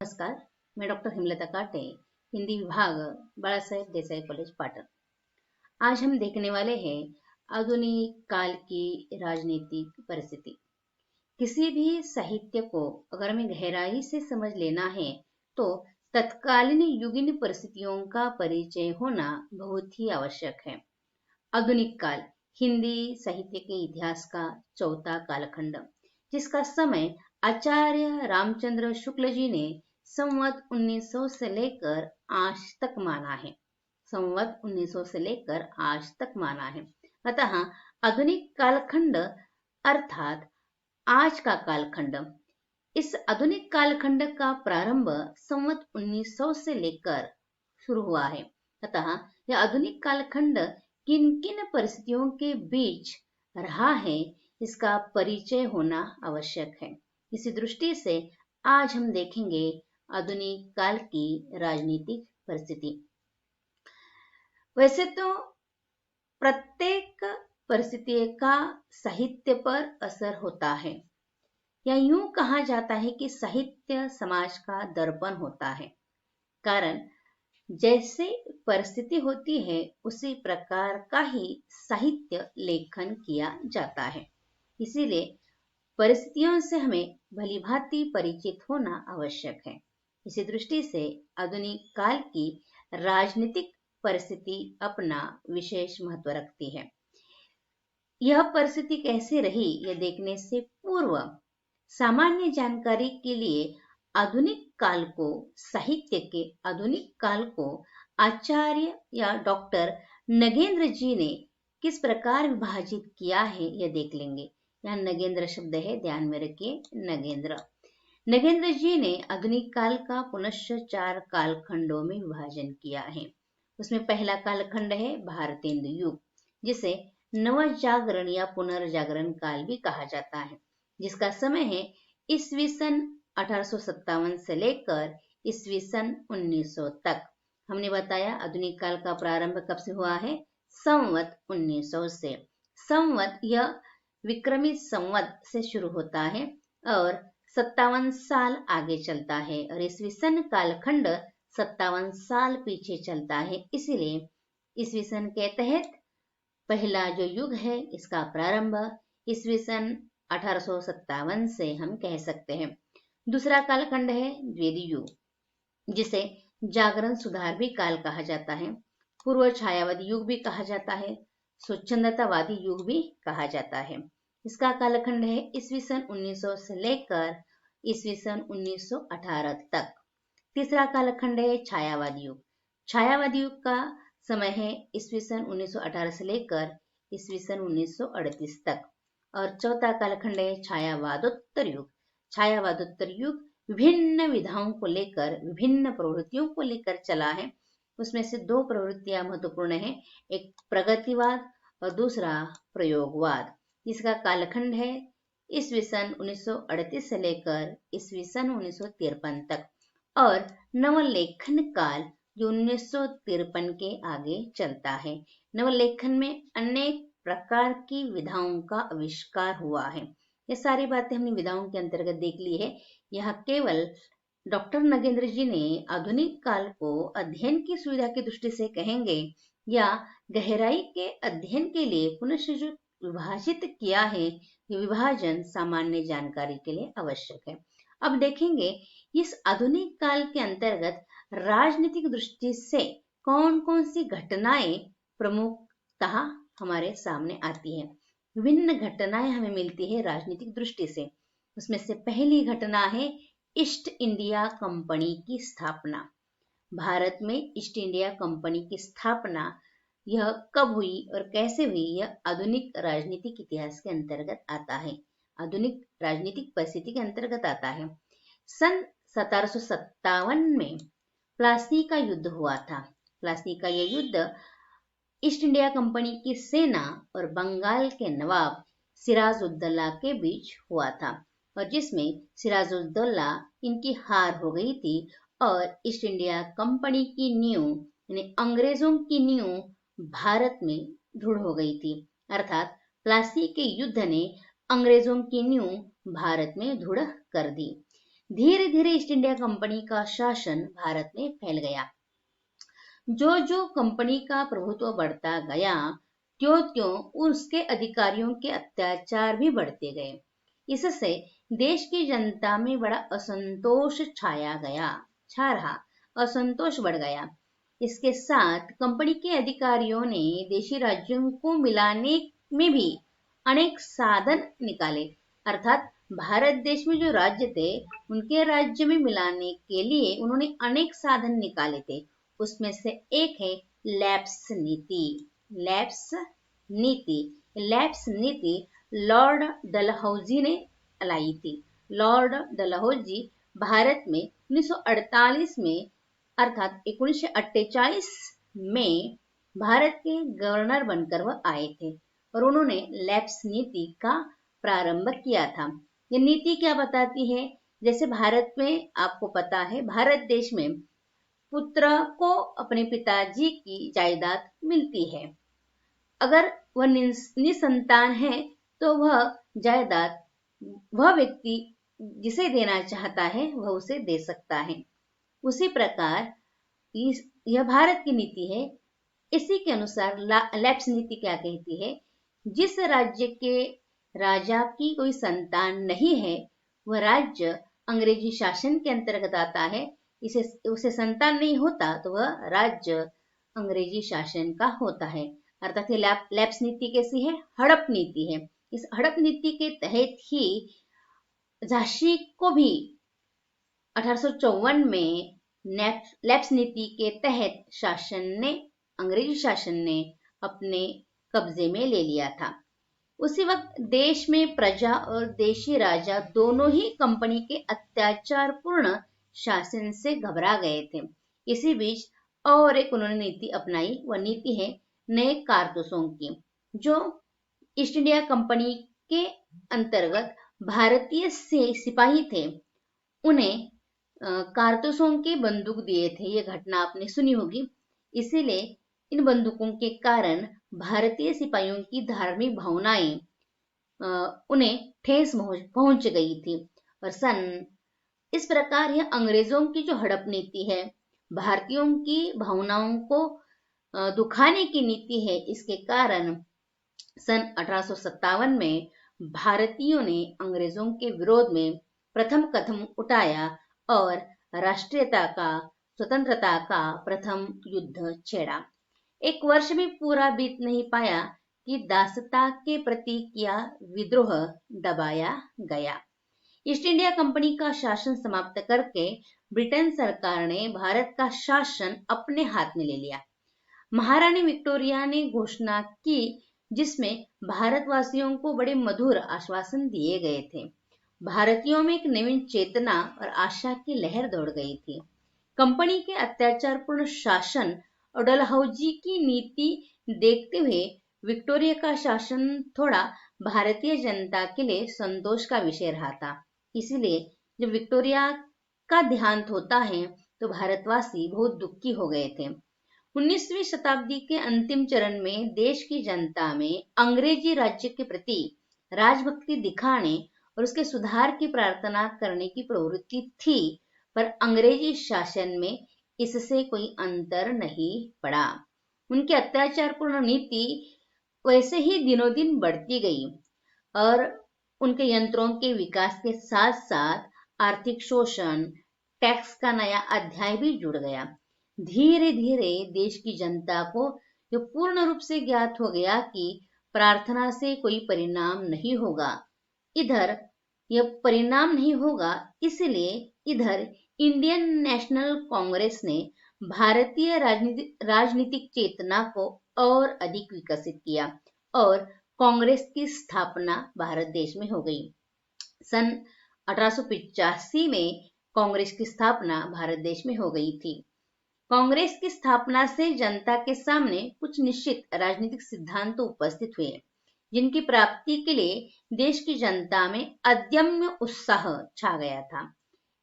नमस्कार, मैं डॉक्टर हेमलता काटे, हिंदी विभाग, बाला साहेब देसाई कॉलेज, पाटन। आज हम देखने वाले हैं आधुनिक काल की राजनीतिक परिस्थिति। किसी भी साहित्य को अगर हमें गहराई से समझ लेना है तो तत्कालीन युगीन परिस्थितियों का परिचय होना बहुत ही आवश्यक है। आधुनिक काल हिंदी साहित्य के इतिहास का चौथा कालखंड, जिसका समय आचार्य रामचंद्र शुक्ल जी ने संवत 1900 से लेकर आज तक माना है। संवत 1900 से लेकर आज तक माना है। अतः आधुनिक कालखंड अर्थात आज का कालखंड, इस आधुनिक कालखंड का प्रारंभ संवत 1900 से लेकर शुरू हुआ है। अतः यह आधुनिक कालखंड किन किन परिस्थितियों के बीच रहा है, इसका परिचय होना आवश्यक है। इसी दृष्टि से आज हम देखेंगे आधुनिक काल की राजनीतिक परिस्थिति। वैसे तो प्रत्येक परिस्थिति का साहित्य पर असर होता है, या यूं कहा जाता है कि साहित्य समाज का दर्पण होता है। कारण जैसे परिस्थिति होती है उसी प्रकार का ही साहित्य लेखन किया जाता है। इसीलिए परिस्थितियों से हमें भलीभांति परिचित होना आवश्यक है। इसी दृष्टि से आधुनिक काल की राजनीतिक परिस्थिति अपना विशेष महत्व रखती है। यह परिस्थिति कैसे रही, यह देखने से पूर्व सामान्य जानकारी के लिए आधुनिक काल को, साहित्य के आधुनिक काल को आचार्य या डॉक्टर नगेंद्र जी ने किस प्रकार विभाजित किया है यह देख लेंगे। यहाँ नगेंद्र शब्द है, ध्यान में रखिए, नगेंद्र। नगेंद्र जी ने आधुनिक काल का पुनश्च 4 कालखंडों में विभाजन किया है। उसमें पहला कालखंड है भारतेंदु युग, जिसे नवजागरण या पुनर्जागरण काल भी कहा जाता है, जिसका समय है ईस्वी सन 1857 से लेकर ईस्वी सन 1900 तक। हमने बताया आधुनिक काल का प्रारंभ कब से हुआ है, संवत 1900 से। संवत यह विक्रमी संवत से शुरू होता है और 57 साल आगे चलता है, और ईस्वी सन कालखंड 57 साल पीछे चलता है। इसीलिए ईस्वी सन के तहत पहला जो युग है, इसका प्रारंभ ईस्वी सन 1857 से हम कह सकते हैं। दूसरा कालखंड है द्विवेदी युग, जिसे जागरण सुधार भी काल कहा जाता है, पूर्व छायावादी युग भी कहा जाता है, स्वच्छंदतावादी युग भी कहा जाता है। इसका कालखंड है ईस्वी सन 1900 से लेकर ईस्वी सन 1918 तक। तीसरा कालखंड है छायावादी युग। छायावादी युग का समय है ईस्वी सन 1918 से लेकर ईस्वी सन 1938 तक। और चौथा कालखंड है छायावादोत्तर युग। छायावादोत्तर युग विभिन्न विधाओं को लेकर, विभिन्न प्रवृत्तियों को लेकर चला है। उसमें से 2 प्रवृत्तियां महत्वपूर्ण है, एक प्रगतिवाद और दूसरा प्रयोगवाद। इसका कालखंड है ईस्वी सन 1938 से लेकर ईस्वी सन 1953 तक। और नवलेखन काल जो 1953 के आगे चलता है। नवलेखन में अनेक प्रकार की विधाओं का आविष्कार हुआ है। ये सारी बातें हमने विधाओं के अंतर्गत देख ली है। यह केवल डॉक्टर नगेंद्र जी ने आधुनिक काल को अध्ययन की सुविधा की दृष्टि से कहेंगे, या गहराई के अध्ययन के लिए पुनः जो विभाजित किया है, ये विभाजन सामान्य जानकारी के लिए आवश्यक है। अब देखेंगे इस आधुनिक काल के अंतर्गत राजनीतिक दृष्टि से कौन कौन सी घटनाएं प्रमुखतः हमारे सामने आती हैं। विभिन्न घटनाएं हमें मिलती है राजनीतिक दृष्टि से। उसमें से पहली घटना है ईस्ट इंडिया कंपनी की स्थापना। भारत में ईस्ट इंडिया कंपनी की स्थापना यह कब हुई और कैसे हुई, यह आधुनिक राजनीतिक इतिहास के अंतर्गत आता है, आधुनिक राजनीतिक परिस्थिति के अंतर्गत आता है। सन 1757 में प्लासी का युद्ध हुआ था। प्लासी का यह युद्ध ईस्ट इंडिया कंपनी की सेना और बंगाल के नवाब सिराजुद्दौला के बीच हुआ था, और जिसमें सिराजुद्दौला इनकी हार हो गई थी और ईस्ट इंडिया कंपनी की नींव, यानी अंग्रेजों की नींव भारत में दृढ़ हो गई थी। अर्थात प्लासी के युद्ध ने अंग्रेजों की नींव भारत में दृढ़ कर दी। धीरे धीरे ईस्ट इंडिया कंपनी का शासन भारत में फैल गया। जो जो कंपनी का प्रभुत्व बढ़ता गया, त्यों त्यों उसके अधिकारियों के अत्याचार भी बढ़ते गए। इससे देश की जनता में बड़ा असंतोष छा रहा, असंतोष बढ़ गया। इसके साथ कंपनी के अधिकारियों ने देशी राज्यों को मिलाने में भी अनेक साधन निकाले, अर्थात भारत देश में जो राज्य थे उनके राज्य में मिलाने के लिए उन्होंने अनेक साधन निकाले थे। उसमें से एक है लैप्स नीति। लैप्स नीति लॉर्ड डलहौजी ने लाई थी। लॉर्ड डलहौजी भारत में 1948 में अर्थात 1948 में भारत के गवर्नर बनकर वह आए थे और उन्होंने लैप्स नीति का प्रारंभ किया था। ये नीति क्या बताती है? जैसे भारत में आपको पता है, भारत देश में पुत्र को अपने पिताजी की जायदाद मिलती है। अगर वह निसंतान है तो वह जायदाद वह व्यक्ति जिसे देना चाहता है वह उसे दे सकता है। उसी प्रकार यह भारत की नीति है। इसी के अनुसार लैप्स नीति क्या कहती है? जिस राज्य के राजा की कोई संतान नहीं है वह राज्य अंग्रेजी शासन के अंतर्गत आता है। उसे संतान नहीं होता तो वह राज्य अंग्रेजी शासन का होता है। अर्थात ये लैप्स नीति कैसी है? हड़प नीति है। इस हड़प नीति के तहत ही झांसी को भी 1854 में लैप्स नीति के तहत अंग्रेजी शासन ने अपने कब्जे में ले लिया था। उसी वक्त देश में प्रजा और देशी राजा दोनों ही कंपनी के अत्याचारपूर्ण शासन से घबरा गए थे। इसी बीच और एक उन्होंने नीति अपनाई, वह नीति है नए कारतूसों की। जो ईस्ट इंडिया कंपनी के अंतर्गत भारतीय सिपाही थे उन्हें कारतूसों की बंदूक दिए थे। ये घटना आपने सुनी होगी। इसीलिए इन बंदूकों के कारण भारतीय सिपाहियों की धार्मिक भावनाएं उन्हें ठेस पहुंच गई थी। और इस प्रकार यह अंग्रेजों की जो हड़प नीति है, भारतीयों की भावनाओं को दुखाने की नीति है, इसके कारण सन 1857 में भारतीयों ने अंग्रेजों के विरोध में प्रथम कदम उठाया और स्वतंत्रता का प्रथम युद्ध छेड़ा। एक वर्ष भी पूरा बीत नहीं पाया कि दासता के प्रति किया विद्रोह दबाया गया। ईस्ट इंडिया कंपनी का शासन समाप्त करके ब्रिटेन सरकार ने भारत का शासन अपने हाथ में ले लिया। महारानी विक्टोरिया ने घोषणा की जिसमें भारतवासियों को बड़े मधुर आश्वासन दिए गए थे। भारतीयों में एक नवीन चेतना और आशा की लहर दौड़ गई थी। कंपनी के अत्याचारपूर्ण शासन और डलहौजी की नीति देखते हुए विक्टोरिया का शासन थोड़ा भारतीय जनता के लिए संतोष का विषय रहा था। इसीलिए जब विक्टोरिया का देहांत होता है तो भारतवासी बहुत दुखी हो गए थे। 19वीं शताब्दी के अंतिम चरण में देश की जनता में अंग्रेजी राज्य के प्रति राजभक्ति दिखाने और उसके सुधार की प्रार्थना करने की प्रवृत्ति थी, पर अंग्रेजी शासन में इससे कोई अंतर नहीं पड़ा। उनकी अत्याचारपूर्ण नीति वैसे ही दिनों दिन बढ़ती गई और उनके यंत्रों के विकास के साथ साथ आर्थिक शोषण, टैक्स का नया अध्याय भी जुड़ गया। धीरे धीरे देश की जनता को यह पूर्ण रूप से ज्ञात हो गया कि प्रार्थना से कोई परिणाम नहीं होगा। इधर यह परिणाम नहीं होगा, इसलिए इधर इंडियन नेशनल कांग्रेस ने भारतीय राजनीतिक चेतना को और अधिक विकसित किया और कांग्रेस की स्थापना भारत देश में हो गई। सन 1885 में कांग्रेस की स्थापना भारत देश में हो गई थी। कांग्रेस की स्थापना से जनता के सामने कुछ निश्चित राजनीतिक सिद्धांत उपस्थित हुए जिनकी प्राप्ति के लिए देश की जनता में अदम्य उत्साह छा गया था।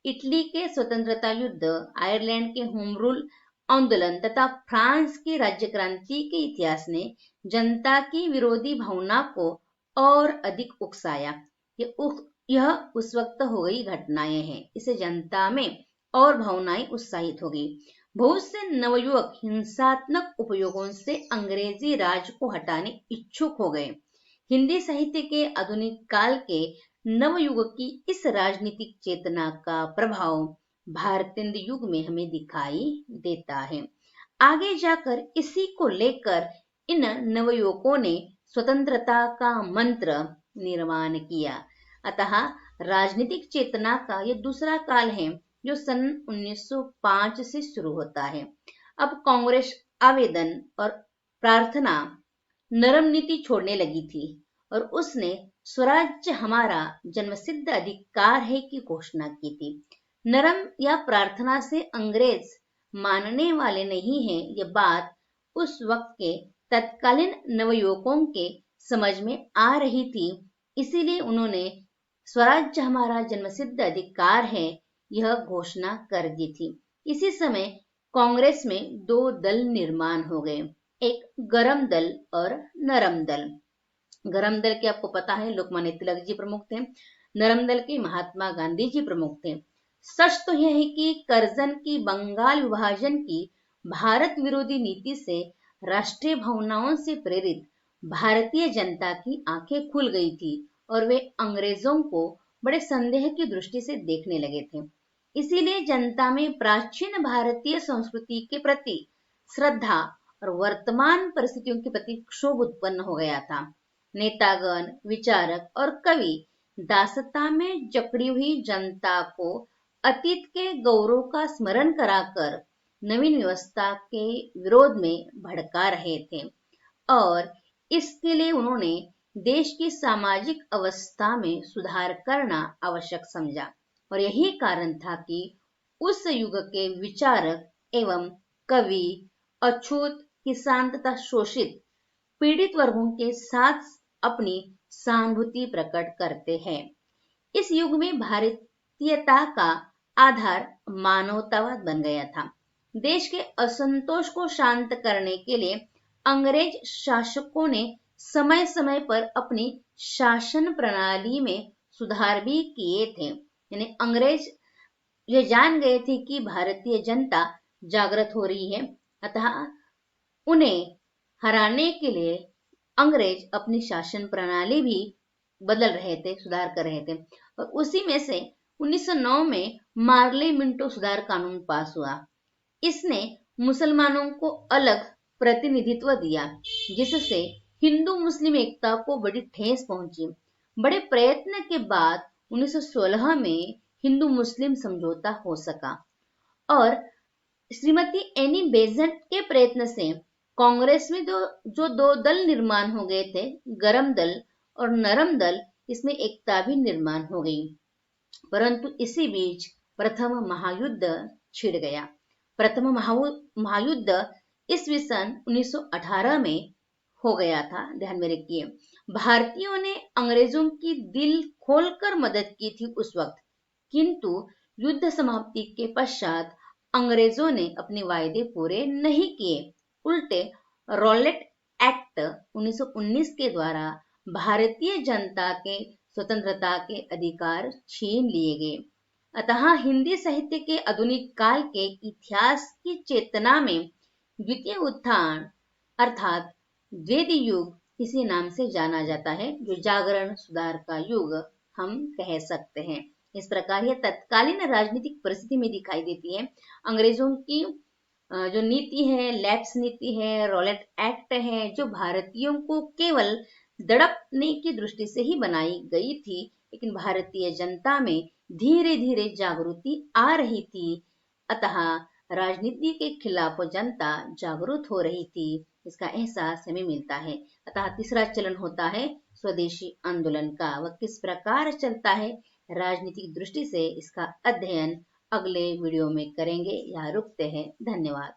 इटली के स्वतंत्रता युद्ध, आयरलैंड के होम रूल आंदोलन तथा फ्रांस की राज्य क्रांति के इतिहास ने जनता की विरोधी भावना को और अधिक उकसाया। ये यह उस वक्त हो गई घटनाएं हैं। इससे जनता में और भावनाएं उत्साहित हो गई। बहुत से नवयुवक हिंसात्मक उपयोगों से अंग्रेजी राज को हटाने इच्छुक हो गए। हिंदी साहित्य के आधुनिक काल के नवयुवक की इस राजनीतिक चेतना का प्रभाव भारतेंदु युग में हमें दिखाई देता है। आगे जाकर इसी को लेकर इन नवयुवकों ने स्वतंत्रता का मंत्र निर्माण किया। अतः राजनीतिक चेतना का यह दूसरा काल है जो सन 1905 से शुरू होता है। अब कांग्रेस आवेदन और प्रार्थना नरम नीति छोड़ने लगी थी और उसने स्वराज्य हमारा जन्मसिद्ध अधिकार है की घोषणा की थी। नरम या प्रार्थना से अंग्रेज मानने वाले नहीं हैं, यह बात उस वक्त के तत्कालीन नवयुवकों के समझ में आ रही थी। इसीलिए उन्होंने स्वराज्य हमारा जन्मसिद्ध अधिकार है यह घोषणा कर दी थी। इसी समय कांग्रेस में दो दल निर्माण हो गए, एक गरम दल और नरम दल। गरम दल के आपको पता है लोकमान्य तिलक जी प्रमुख थे, नरम दल के महात्मा गांधी जी प्रमुख थे। सच तो यह है कि करजन की बंगाल विभाजन की भारत विरोधी नीति से राष्ट्रीय भावनाओं से प्रेरित भारतीय जनता की आंखें खुल गई थी और वे अंग्रेजों को बड़े संदेह की दृष्टि से देखने लगे थे। इसीलिए जनता में प्राचीन भारतीय संस्कृति के प्रति श्रद्धा और वर्तमान परिस्थितियों के प्रति क्षोभ उत्पन्न हो गया था। नेतागण, विचारक और कवि दासता में जकड़ी हुई जनता को अतीत के गौरव का स्मरण कराकर नवीन व्यवस्था के विरोध में भड़का रहे थे और इसके लिए उन्होंने देश की सामाजिक अवस्था में सुधार करना आवश्यक समझा। और यही कारण था कि उस युग के विचारक एवं कवि अछूत, किसान तथा शोषित पीड़ित वर्गों के साथ अपनी सहानुभूति प्रकट करते हैं। इस युग में भारतीयता का आधार मानवतावाद बन गया था। देश के असंतोष को शांत करने के लिए अंग्रेज शासकों ने समय समय पर अपनी शासन प्रणाली में सुधार भी किए थे। यानी अंग्रेज ये जान गए थे कि भारतीय जनता जागृत हो रही है, अतः उन्हें हराने के लिए अंग्रेज अपनी शासन प्रणाली भी बदल रहे थे, सुधार कर रहे थे। और उसी में से 1909 में मार्ले मिंटो सुधार कानून पास हुआ। इसने मुसलमानों को अलग प्रतिनिधित्व दिया, जिससे हिंदू मुस्लिम एकता को बड़ी ठेस पहुंची। बड़े प्रयत्न के बाद 1916 में हिंदू मुस्लिम समझौता हो सका और श्रीमती एनी बेसेंट के प्रयत्न से कांग्रेस में जो दो दल निर्माण हो गए थे, गरम दल और नरम दल, इसमें एकता भी निर्माण हो गई। परंतु इसी बीच प्रथम महायुद्ध छिड़ गया। प्रथम महायुद्ध ईस्वी सन 1918 में हो गया था। ध्यान में रखिए, भारतीयों ने अंग्रेजों की दिल खोलकर मदद की थी उस वक्त, किंतु युद्ध समाप्ति के पश्चात अंग्रेजों ने अपने वायदे पूरे नहीं किए। उल्टे रॉलेट एक्ट 1919 के द्वारा भारतीय जनता के स्वतंत्रता के अधिकार छीन लिए गए। अतः हिंदी साहित्य के आधुनिक काल के इतिहास की चेतना में द्वितीय उत्थान अर्थात द्वितीय युग इसी नाम से जाना जाता है, जो जागरण सुधार का युग हम कह सकते हैं। इस प्रकार यह तत्कालीन राजनीतिक परिस्थिति में दिखाई देती है। अंग्रेजों की जो नीति है, लैप्स नीति है, रॉलेट एक्ट है, जो भारतीयों को केवल दड़पने की दृष्टि से ही बनाई गई थी, लेकिन भारतीय जनता में धीरे धीरे जागृति आ रही थी। अतः राजनीति के खिलाफ जनता जागरूक हो रही थी, इसका एहसास हमें मिलता है। अतः तीसरा चलन होता है स्वदेशी आंदोलन का। वह किस प्रकार चलता है राजनीतिक दृष्टि से, इसका अध्ययन अगले वीडियो में करेंगे। यहाँ रुकते हैं। धन्यवाद।